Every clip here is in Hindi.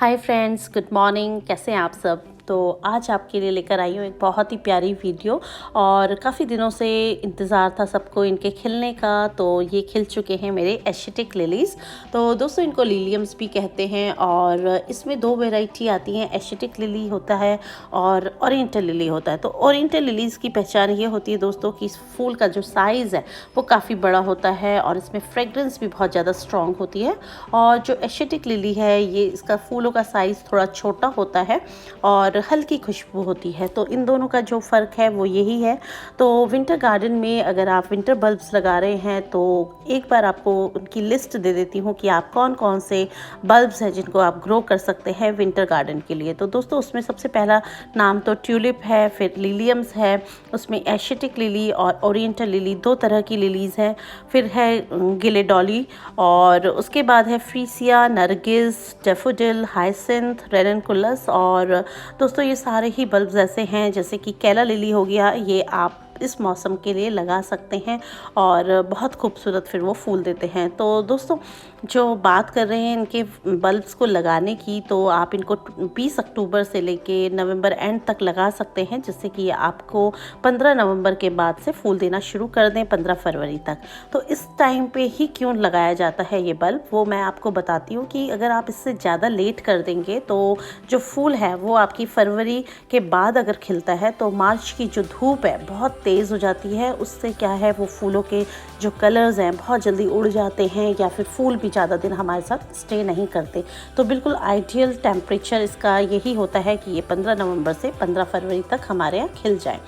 Hi friends, good morning. कैसे हैं आप सब? तो आज आपके लिए लेकर आई हूँ एक बहुत ही प्यारी वीडियो। और काफ़ी दिनों से इंतज़ार था सबको इनके खिलने का। तो ये खिल चुके हैं मेरे एशियटिक लिलीज़। तो दोस्तों, इनको लिलियम्स भी कहते हैं और इसमें दो वैरायटी आती हैं। एशियटिक लिली होता है और ओरिएंटल लिली होता है। तो ओरिएंटल लिलीज़ की पहचान ये होती है दोस्तों कि इस फूल का जो साइज़ है वो काफ़ी बड़ा होता है और इसमें फ्रेगरेंस भी बहुत ज़्यादा स्ट्रॉन्ग होती है। और जो एशियटिक लिली है, ये इसका फूलों का साइज़ थोड़ा छोटा होता है और हल्की खुशबू होती है। तो इन दोनों का जो फ़र्क है वो यही है। तो विंटर गार्डन में अगर आप विंटर बल्ब्स लगा रहे हैं तो एक बार आपको उनकी लिस्ट दे देती हूँ कि आप कौन कौन से बल्ब्स हैं जिनको आप ग्रो कर सकते हैं विंटर गार्डन के लिए। तो दोस्तों, उसमें सबसे पहला नाम तो ट्यूलिप है, फिर लिलियम्स है, उसमें एशियटिक लिली और ओरिएंटल लिली, दो तरह की लिलीज़ हैं। फिर है गिलेडोली और उसके बाद है फ्रीसिया, नरगिस, डैफोडिल, हाइसिंथ, रेननकुलस। और दोस्तों, ये सारे ही बल्ब्स ऐसे हैं जैसे कि केला लिली हो गया, ये आप इस मौसम के लिए लगा सकते हैं और बहुत खूबसूरत फिर वो फूल देते हैं। तो दोस्तों, जो बात कर रहे हैं इनके बल्ब्स को लगाने की, तो आप इनको 20 अक्टूबर से लेके नवंबर एंड तक लगा सकते हैं, जिससे कि आपको 15 नवंबर के बाद से फूल देना शुरू कर दें 15 फरवरी तक। तो इस टाइम पे ही क्यों लगाया जाता है ये बल्ब, वो मैं आपको बताती हूँ कि अगर आप इससे ज़्यादा लेट कर देंगे तो जो फूल है वो आपकी फरवरी के बाद अगर खिलता है तो मार्च की जो धूप है बहुत तेज़ हो जाती है। उससे क्या है, वो फूलों के जो कलर्स हैं बहुत जल्दी उड़ जाते हैं या फिर फूल भी ज़्यादा दिन हमारे साथ स्टे नहीं करते। तो बिल्कुल आइडियल टेम्परेचर इसका यही होता है कि ये 15 नवंबर से 15 फरवरी तक हमारे यहाँ खिल जाए।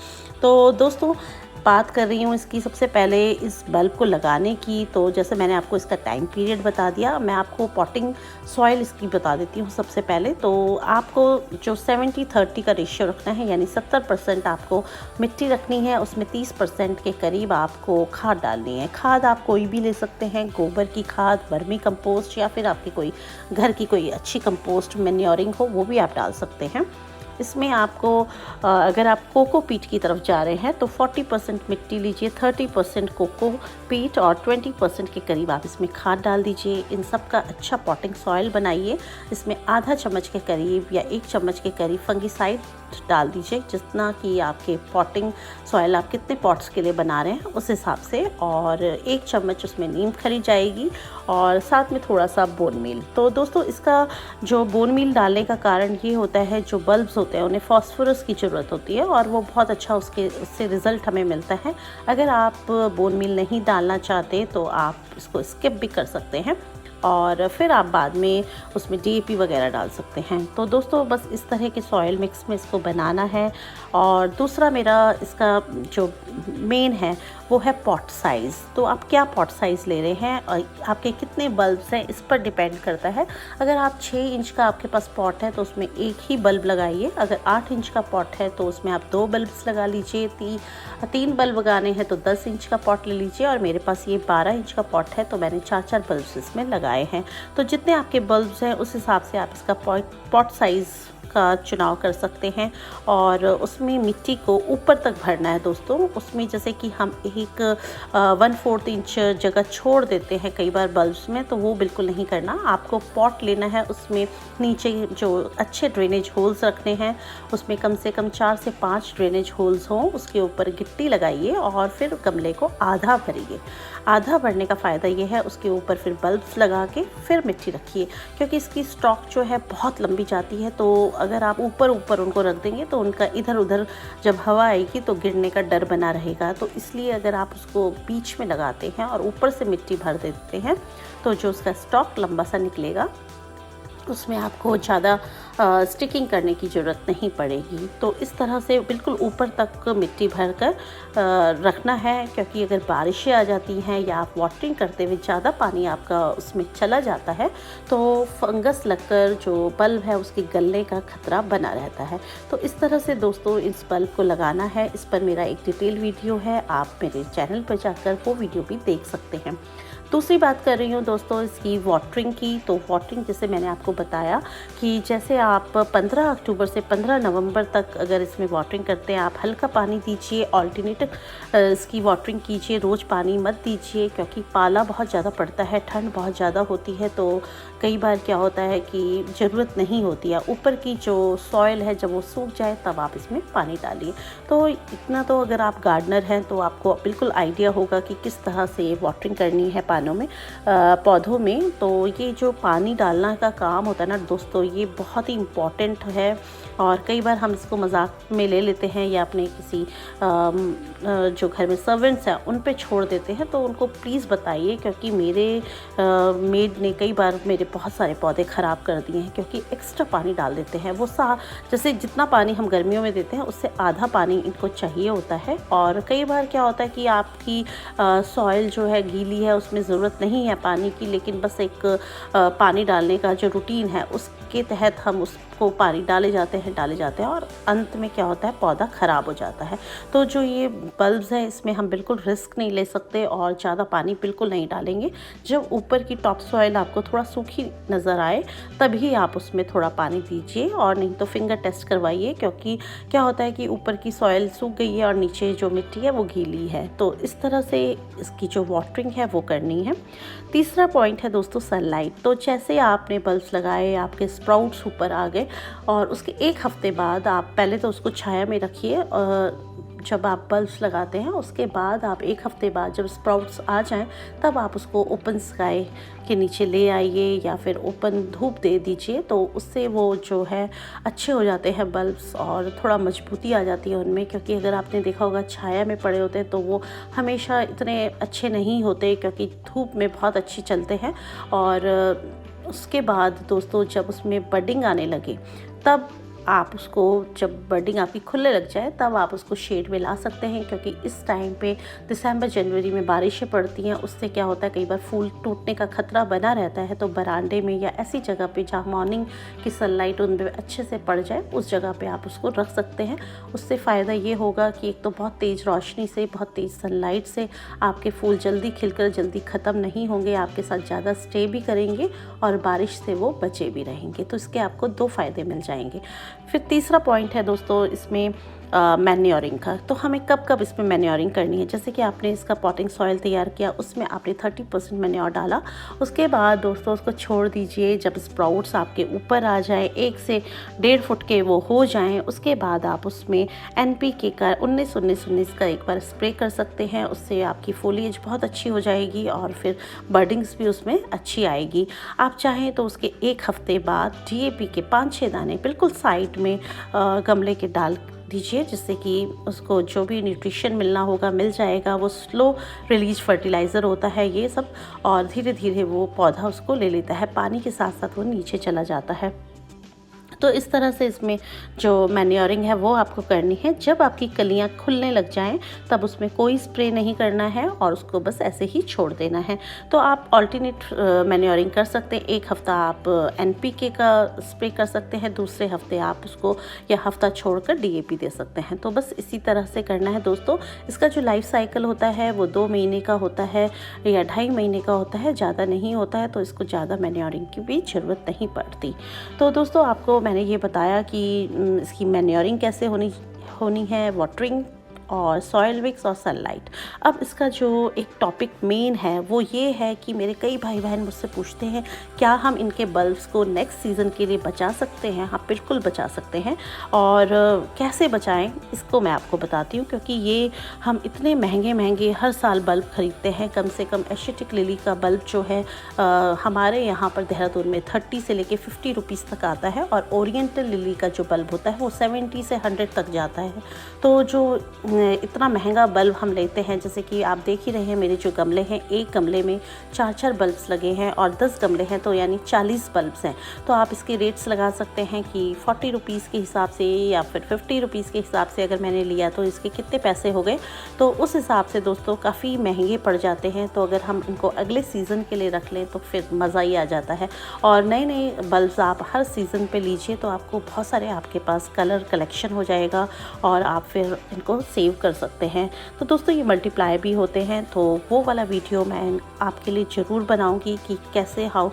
तो दोस्तों, बात कर रही हूँ इसकी सबसे पहले इस बल्ब को लगाने की। तो जैसे मैंने आपको इसका टाइम पीरियड बता दिया, मैं आपको पॉटिंग सॉइल इसकी बता देती हूँ सबसे पहले। तो आपको जो 70-30 का रेशियो रखना है, यानी 70% आपको मिट्टी रखनी है, उसमें 30% के करीब आपको खाद डालनी है। खाद आप कोई भी ले सकते हैं, गोबर की खाद, वर्मी कंपोस्ट, या फिर आपकी कोई घर की कोई अच्छी कंपोस्ट मैन्योरिंग हो वो भी आप डाल सकते हैं। इसमें आपको अगर आप कोकोपीट की तरफ जा रहे हैं तो 40% मिट्टी लीजिए, 30% कोकोपीट और 20% के करीब आप इसमें खाद डाल दीजिए। इन सब का अच्छा पॉटिंग सॉइल बनाइए। इसमें आधा चम्मच के करीब या 1 चम्मच के करीब फंगिसाइड डाल दीजिए, जितना कि आपके पॉटिंग सॉइल आप कितने पॉट्स के लिए बना रहे हैं उस हिसाब से। और 1 चम्मच उसमें नीम खली जाएगी और साथ में थोड़ा सा बोन मील। तो दोस्तों, इसका जो बोन मील डालने का कारण ये होता है, जो बल्ब्स होते हैं उन्हें फॉस्फोरस की ज़रूरत होती है और वो बहुत अच्छा उससे रिज़ल्ट हमें मिलता है। अगर आप बोन मील नहीं डालना चाहते तो आप इसको स्किप भी कर सकते हैं और फिर आप बाद में उसमें DAP वगैरह डाल सकते हैं। तो दोस्तों, बस इस तरह के सॉइल मिक्स में इसको बनाना है। और दूसरा मेरा इसका जो मेन है वो है पॉट साइज़। तो आप क्या पॉट साइज़ ले रहे हैं और आपके कितने बल्ब्स हैं इस पर डिपेंड करता है। अगर आप 6 इंच का आपके पास पॉट है तो उसमें एक ही बल्ब लगाइए। अगर 8 इंच का पॉट है तो उसमें आप 2 बल्ब्स लगा लीजिए। 3 बल्ब लगाने हैं तो 10 इंच का पॉट ले लीजिए। और मेरे पास ये 12 इंच का पॉट है तो मैंने 4 बल्ब्स इसमें लगाए हैं। तो जितने आपके बल्ब्स हैं उस हिसाब से आप इसका पॉट साइज़ का चुनाव कर सकते हैं। और उसमें मिट्टी को ऊपर तक भरना है दोस्तों। उसमें जैसे कि हम एक 1/4 इंच जगह छोड़ देते हैं कई बार बल्ब्स में, तो वो बिल्कुल नहीं करना। आपको पॉट लेना है, उसमें नीचे जो अच्छे ड्रेनेज होल्स रखने हैं, उसमें कम से कम 4 से 5 ड्रेनेज होल्स हों। उसके ऊपर गिट्टी लगाइए और फिर गमले को आधा भरिए। आधा भरने का फ़ायदा ये है, उसके ऊपर फिर बल्ब्स लगा के फिर मिट्टी रखिए, क्योंकि इसकी स्टॉक जो है बहुत लंबी जाती है। तो अगर आप ऊपर उनको रख देंगे तो उनका इधर उधर जब हवा आएगी तो गिरने का डर बना रहेगा। तो इसलिए अगर आप उसको बीच में लगाते हैं और ऊपर से मिट्टी भर देते हैं तो जो उसका स्टॉक लंबा सा निकलेगा उसमें आपको ज़्यादा स्टिकिंग करने की ज़रूरत नहीं पड़ेगी। तो इस तरह से बिल्कुल ऊपर तक मिट्टी भर कर रखना है, क्योंकि अगर बारिशें आ जाती हैं या आप वाटरिंग करते हुए ज़्यादा पानी आपका उसमें चला जाता है तो फंगस लगकर जो बल्ब है उसके गलने का खतरा बना रहता है। तो इस तरह से दोस्तों इस बल्ब को लगाना है। इस पर मेरा एक डिटेल वीडियो है, आप मेरे चैनल पर जाकर वो वीडियो भी देख सकते हैं। दूसरी बात कर रही हूँ दोस्तों इसकी वाटरिंग की। तो वाटरिंग जैसे मैंने आपको बताया कि जैसे आप 15 अक्टूबर से 15 नवंबर तक अगर इसमें वाटरिंग करते हैं, आप हल्का पानी दीजिए, ऑल्टरनेट इसकी वाटरिंग कीजिए, रोज़ पानी मत दीजिए क्योंकि पाला बहुत ज़्यादा पड़ता है, ठंड बहुत ज़्यादा होती है। तो कई बार क्या होता है कि ज़रूरत नहीं होती है, ऊपर की जो सॉइल है जब वो सूख जाए तब आप इसमें पानी डालिए। तो इतना तो अगर आप गार्डनर हैं तो आपको बिल्कुल आइडिया होगा कि किस तरह से वाटरिंग करनी है पानों में, पौधों में। तो ये जो पानी डालना का काम होता है ना दोस्तों, ये बहुत ही इम्पॉर्टेंट है। और कई बार हम इसको मजाक में ले लेते हैं या अपने किसी जो घर में सर्वेंट्स हैं उन पे छोड़ देते हैं। तो उनको प्लीज़ बताइए क्योंकि मेरे मेड ने कई बार मेरे बहुत सारे पौधे ख़राब कर दिए हैं क्योंकि एक्स्ट्रा पानी डाल देते हैं। वो जैसे जितना पानी हम गर्मियों में देते हैं उससे आधा पानी इनको चाहिए होता है। और कई बार क्या होता है कि आपकी सॉइल जो है गीली है, उसमें ज़रूरत नहीं है पानी की, लेकिन बस एक पानी डालने का जो रूटीन है उसके तहत हम उसको पानी डाले जाते हैं और अंत में क्या होता है, पौधा ख़राब हो जाता है। तो जो ये बल्ब्स हैं इसमें हम बिल्कुल रिस्क नहीं ले सकते और ज़्यादा पानी बिल्कुल नहीं डालेंगे। जब ऊपर की टॉप सॉइल आपको थोड़ा सूखी नज़र आए तभी आप उसमें थोड़ा पानी दीजिए, और नहीं तो फिंगर टेस्ट करवाइए क्योंकि क्या होता है कि ऊपर की सॉइल सूख गई है और नीचे जो मिट्टी है वो गीली है। तो इस तरह से इसकी जो वाटरिंग है वो करनी है। तीसरा पॉइंट है दोस्तों सनलाइट। तो जैसे आपने बल्ब्स लगाए, आपके स्प्राउट्स ऊपर आ गए और उसके एक हफ्ते बाद आप पहले तो उसको छाया में रखिए। जब आप बल्ब्स लगाते हैं उसके बाद आप एक हफ्ते बाद जब स्प्राउट्स आ जाएं तब आप उसको ओपन स्काई के नीचे ले आइए या फिर ओपन धूप दे दीजिए। तो उससे वो जो है अच्छे हो जाते हैं बल्ब्स और थोड़ा मजबूती आ जाती है उनमें, क्योंकि अगर आपने देखा होगा छाया में पड़े होते हैं तो वो हमेशा इतने अच्छे नहीं होते क्योंकि धूप में बहुत अच्छी चलते हैं। और उसके बाद दोस्तों जब उसमें बडिंग आने लगे तब आप उसको, जब बडिंग आपकी खुलने लग जाए तब आप उसको शेड में ला सकते हैं, क्योंकि इस टाइम पे दिसंबर जनवरी में बारिशें पड़ती हैं। उससे क्या होता है कई बार फूल टूटने का खतरा बना रहता है। तो बरामदे में या ऐसी जगह पे जहाँ मॉर्निंग की सनलाइट उन पर अच्छे से पड़ जाए उस जगह पे आप उसको रख सकते हैं। उससे फ़ायदा ये होगा कि एक तो बहुत तेज़ रोशनी से, बहुत तेज़ सनलाइट से आपके फूल जल्दी खिलकर जल्दी ख़त्म नहीं होंगे, आपके साथ ज़्यादा स्टे भी करेंगे और बारिश से वो बचे भी रहेंगे। तो इसके आपको 2 फ़ायदे मिल जाएंगे। फिर तीसरा पॉइंट है दोस्तों इसमें मैन्योरिंग का। तो हमें कब कब इसमें मैन्योरिंग करनी है, जैसे कि आपने इसका पॉटिंग सॉइल तैयार किया, उसमें आपने 30% मैन्योर डाला। उसके बाद दोस्तों उसको छोड़ दीजिए। जब स्प्राउट्स आपके ऊपर आ जाए, 1 से 1.5 फुट के वो हो जाएं, उसके बाद आप उसमें NPK का 19-19-19 का एक बार स्प्रे कर सकते हैं। उससे आपकी फोलिएज बहुत अच्छी हो जाएगी और फिर बर्डिंग्स भी उसमें अच्छी आएगी। आप चाहें तो उसके 1 हफ्ते बाद DAP के 5-6 दाने बिल्कुल साइड में गमले के डाल दीजिए, जिससे कि उसको जो भी न्यूट्रिशन मिलना होगा मिल जाएगा। वो स्लो रिलीज फर्टिलाइज़र होता है ये सब, और धीरे धीरे वो पौधा उसको ले लेता है, पानी के साथ साथ वो नीचे चला जाता है। तो इस तरह से इसमें जो मैन्योरिंग है वो आपको करनी है। जब आपकी कलियां खुलने लग जाएं तब उसमें कोई स्प्रे नहीं करना है और उसको बस ऐसे ही छोड़ देना है। तो आप ऑल्टरनेट मैन्योरिंग कर सकते हैं। 1 हफ्ता आप NPK का स्प्रे कर सकते हैं, दूसरे हफ्ते आप उसको या हफ्ता छोड़कर DAP दे सकते हैं। तो बस इसी तरह से करना है दोस्तों। इसका जो लाइफ साइकिल होता है वो 2 महीने का होता है या 2.5 महीने का होता है, ज़्यादा नहीं होता है। तो इसको ज़्यादा मैन्योरिंग की भी ज़रूरत नहीं पड़ती। तो दोस्तों आपको मैंने ये बताया कि इसकी मैन्योरिंग कैसे होनी है, वाटरिंग और सॉइल मिक्स और सनलाइट। अब इसका जो एक टॉपिक मेन है वो ये है कि मेरे कई भाई बहन मुझसे पूछते हैं क्या हम इनके बल्ब्स को नेक्स्ट सीज़न के लिए बचा सकते हैं। हाँ बिल्कुल बचा सकते हैं। और कैसे बचाएं इसको मैं आपको बताती हूँ, क्योंकि ये हम इतने महंगे हर साल बल्ब ख़रीदते हैं। कम से कम एशियाटिक लिली का बल्ब जो है हमारे यहाँ पर देहरादून में 30 से लेके 50 रुपीज़ तक आता है, और ओरिएंटल लिली का जो बल्ब होता है वो 70 से 100 तक जाता है। तो जो इतना महंगा बल्ब हम लेते हैं, जैसे कि आप देख ही रहे हैं मेरे जो गमले हैं, एक गमले में 4-4 बल्ब्स लगे हैं और 10 गमले हैं, तो यानी 40 बल्ब्स हैं। तो आप इसके रेट्स लगा सकते हैं कि 40 रुपीज़ के हिसाब से या फिर 50 रुपीज़ के हिसाब से अगर मैंने लिया तो इसके कितने पैसे हो गए। तो उस हिसाब से दोस्तों काफ़ी महंगे पड़ जाते हैं। तो अगर हम इनको अगले सीज़न के लिए रख लें तो फिर मज़ा ही आ जाता है। और नए बल्ब्स आप हर सीज़न पे लीजिए तो आपको बहुत सारे आपके पास कलर कलेक्शन हो जाएगा और आप फिर इनको सेव कर सकते हैं। तो दोस्तों ये मल्टीप्लाई भी होते हैं, तो वो वाला वीडियो मैं आपके लिए ज़रूर बनाऊंगी कि कैसे हाउ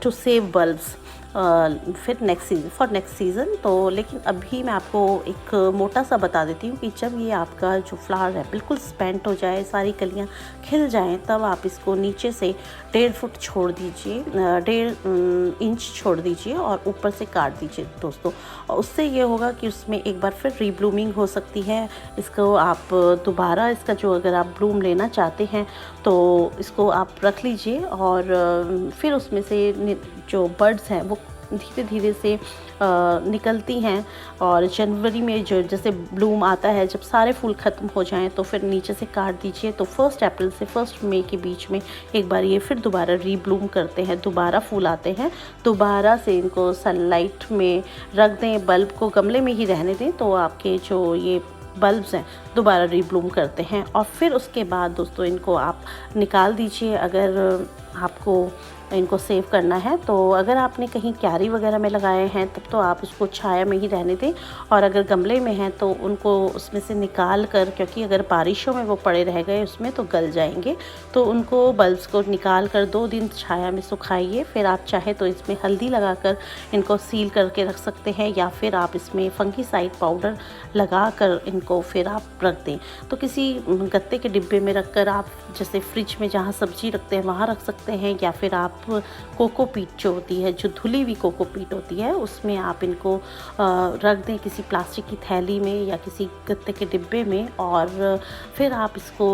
टू सेव बल्ब्स फिर नेक्स्ट सीज़न। तो लेकिन अभी मैं आपको एक मोटा सा बता देती हूँ कि जब ये आपका जो फ्लावर है बिल्कुल स्पेंट हो जाए, सारी कलियाँ खिल जाएं, तब आप इसको नीचे से 1.5 फुट छोड़ दीजिए, 1.5 इंच छोड़ दीजिए और ऊपर से काट दीजिए दोस्तों। और उससे ये होगा कि उसमें एक बार फिर रीब्लूमिंग हो सकती है। इसको आप दोबारा इसका जो अगर आप ब्लूम लेना चाहते हैं तो इसको आप रख लीजिए और फिर उसमें से जो बर्ड्स हैं वो धीरे धीरे से निकलती हैं। और जनवरी में जो जैसे ब्लूम आता है, जब सारे फूल ख़त्म हो जाएं तो फिर नीचे से काट दीजिए। तो 1 अप्रैल से 1 मई के बीच में एक बार ये फिर दोबारा रीब्लूम करते हैं, दोबारा फूल आते हैं। दोबारा से इनको सनलाइट में रख दें, बल्ब को गमले में ही रहने दें, तो आपके जो ये बल्ब्स हैं दोबारा रीब्लूम करते हैं। और फिर उसके बाद दोस्तों इनको आप निकाल दीजिए अगर आपको इनको सेव करना है। तो अगर आपने कहीं क्यारी वगैरह में लगाए हैं तब तो आप उसको छाया में ही रहने दें, और अगर गमले में हैं तो उनको उसमें से निकाल कर, क्योंकि अगर बारिशों में वो पड़े रह गए उसमें तो गल जाएंगे, तो उनको बल्ब्स को निकाल कर 2 दिन छाया में सुखाइए। फिर आप चाहे तो इसमें हल्दी लगाकर इनको सील करके रख सकते हैं, या फिर आप इसमें फंगीसाइड पाउडर लगा कर इनको फिर आप रख दें। तो किसी गत्ते के डिब्बे में रख कर आप जैसे फ्रिज में जहाँ सब्जी रखते हैं वहाँ रख सकते हैं, या फिर आप कोकोपीट जो होती है, जो धुली हुई कोकोपीट होती है, उसमें आप इनको रख दें किसी प्लास्टिक की थैली में या किसी गत्ते के डिब्बे में। और फिर आप इसको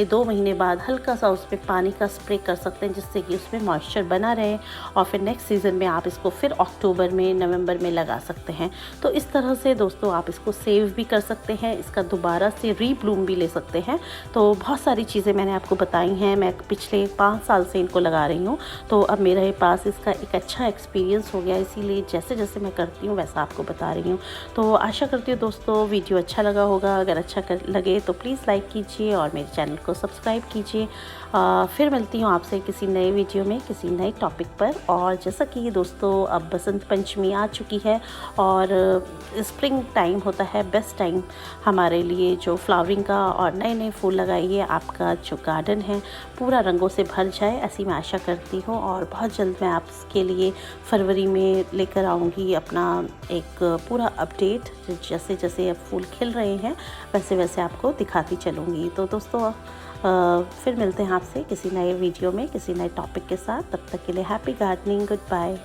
2 महीने बाद हल्का सा उस पर पानी का स्प्रे कर सकते हैं, जिससे कि उसमें मॉइस्चर बना रहे। और फिर नेक्स्ट सीज़न में आप इसको फिर अक्टूबर में, नवंबर में लगा सकते हैं। तो इस तरह से दोस्तों आप इसको सेव भी कर सकते हैं, इसका दोबारा से रीब्लूम भी ले सकते हैं। तो बहुत सारी चीज़ें मैंने आपको बताई हैं, मैं पिछले 5 साल से इनको लगा रही हूँ। तो अब मेरे पास इसका एक अच्छा एक्सपीरियंस हो गया, इसीलिए जैसे जैसे मैं करती हूँ वैसा आपको बता रही हूँ। तो आशा करती हूँ दोस्तों वीडियो अच्छा लगा होगा। अगर अच्छा लगे तो प्लीज़ लाइक कीजिए और मेरे चैनल को सब्सक्राइब कीजिए। फिर मिलती हूँ आपसे किसी नए वीडियो में किसी नए टॉपिक पर। और जैसा कि दोस्तों अब बसंत पंचमी आ चुकी है और स्प्रिंग टाइम होता है बेस्ट टाइम हमारे लिए जो फ्लावरिंग का, और नए नए फूल लगाइए, आपका जो गार्डन है पूरा रंगों से भर जाए, ऐसी मैं आशा करती हूँ। और बहुत जल्द मैं आपके लिए फरवरी में लेकर आऊँगी अपना एक पूरा अपडेट, जैसे जैसे अब फूल खिल रहे हैं वैसे वैसे आपको दिखाती चलूँगी। तो दोस्तों फिर मिलते हैं आपसे किसी नए वीडियो में किसी नए टॉपिक के साथ। तब तक के लिए हैप्पी गार्डनिंग, गुड बाय।